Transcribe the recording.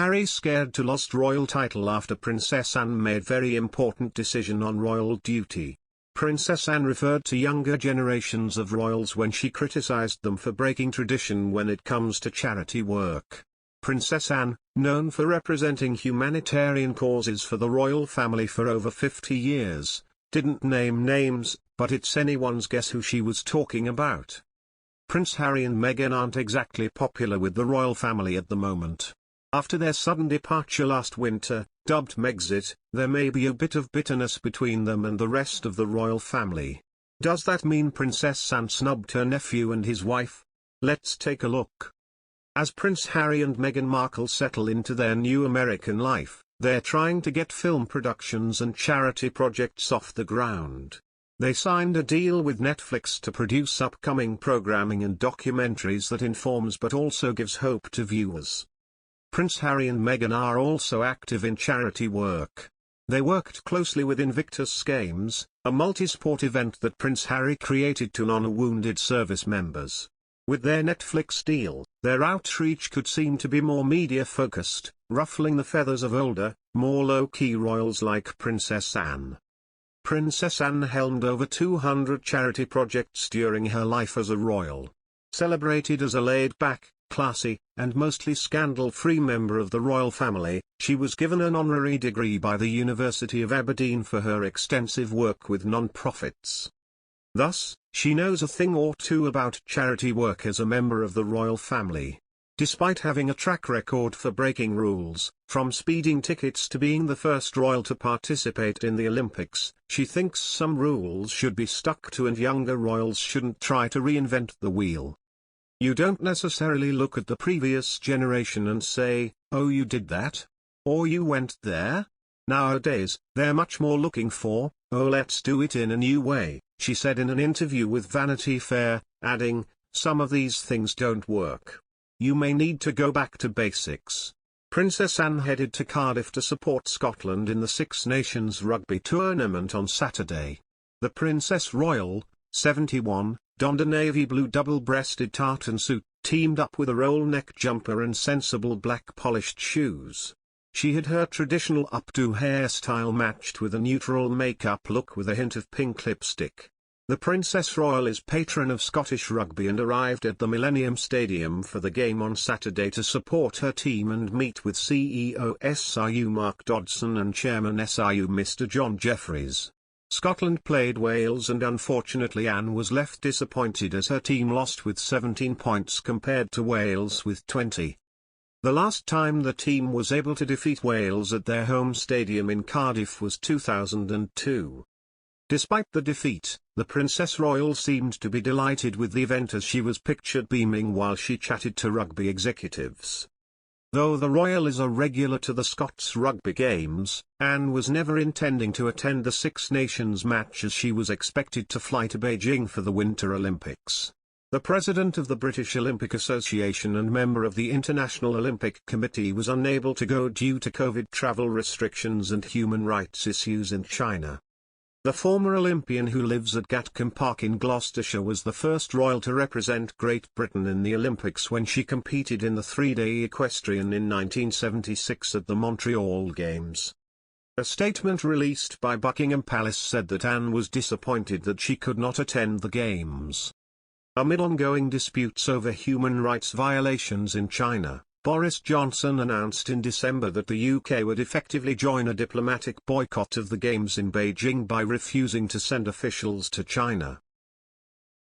Harry scared to lost royal title after Princess Anne made very important decision on royal duty. Princess Anne referred to younger generations of royals when she criticized them for breaking tradition when it comes to charity work. Princess Anne, known for representing humanitarian causes for the royal family for over 50 years, didn't name names, but it's anyone's guess who she was talking about. Prince Harry and Meghan aren't exactly popular with the royal family at the moment. After their sudden departure last winter, dubbed Megxit, there may be a bit of bitterness between them and the rest of the royal family. Does that mean Princess Anne snubbed her nephew and his wife? Let's take a look. As Prince Harry and Meghan Markle settle into their new American life, they're trying to get film productions and charity projects off the ground. They signed a deal with Netflix to produce upcoming programming and documentaries that informs but also gives hope to viewers. Prince Harry and Meghan are also active in charity work. They worked closely with Invictus Games, a multi-sport event that Prince Harry created to honor wounded service members. With their Netflix deal, their outreach could seem to be more media-focused, ruffling the feathers of older, more low-key royals like Princess Anne. Princess Anne helmed over 200 charity projects during her life as a royal. Celebrated as a laid-back, classy, and mostly scandal-free member of the royal family, she was given an honorary degree by the University of Aberdeen for her extensive work with non-profits. Thus, she knows a thing or two about charity work as a member of the royal family. Despite having a track record for breaking rules, from speeding tickets to being the first royal to participate in the Olympics, she thinks some rules should be stuck to and younger royals shouldn't try to reinvent the wheel. You don't necessarily look at the previous generation and say, "Oh, you did that? Or you went there?" Nowadays, they're much more looking for, "Oh, let's do it in a new way," she said in an interview with Vanity Fair, adding, "Some of these things don't work. You may need to go back to basics." Princess Anne headed to Cardiff to support Scotland in the Six Nations rugby tournament on Saturday. The Princess Royal, 71, donned a navy blue double-breasted tartan suit, teamed up with a roll-neck jumper and sensible black polished shoes. She had her traditional updo hairstyle matched with a neutral makeup look with a hint of pink lipstick. The Princess Royal is patron of Scottish rugby and arrived at the Millennium Stadium for the game on Saturday to support her team and meet with CEO SRU Mark Dodson and Chairman SRU Mr John Jeffries. Scotland played Wales and unfortunately Anne was left disappointed as her team lost with 17 points compared to Wales with 20. The last time the team was able to defeat Wales at their home stadium in Cardiff was 2002. Despite the defeat, the Princess Royal seemed to be delighted with the event as she was pictured beaming while she chatted to rugby executives. Though the royal is a regular to the Scots Rugby Games, Anne was never intending to attend the Six Nations match as she was expected to fly to Beijing for the Winter Olympics. The president of the British Olympic Association and member of the International Olympic Committee was unable to go due to COVID travel restrictions and human rights issues in China. The former Olympian who lives at Gatcombe Park in Gloucestershire was the first royal to represent Great Britain in the Olympics when she competed in the three-day equestrian in 1976 at the Montreal Games. A statement released by Buckingham Palace said that Anne was disappointed that she could not attend the Games. Amid ongoing disputes over human rights violations in China, Boris Johnson announced in December that the UK would effectively join a diplomatic boycott of the Games in Beijing by refusing to send officials to China.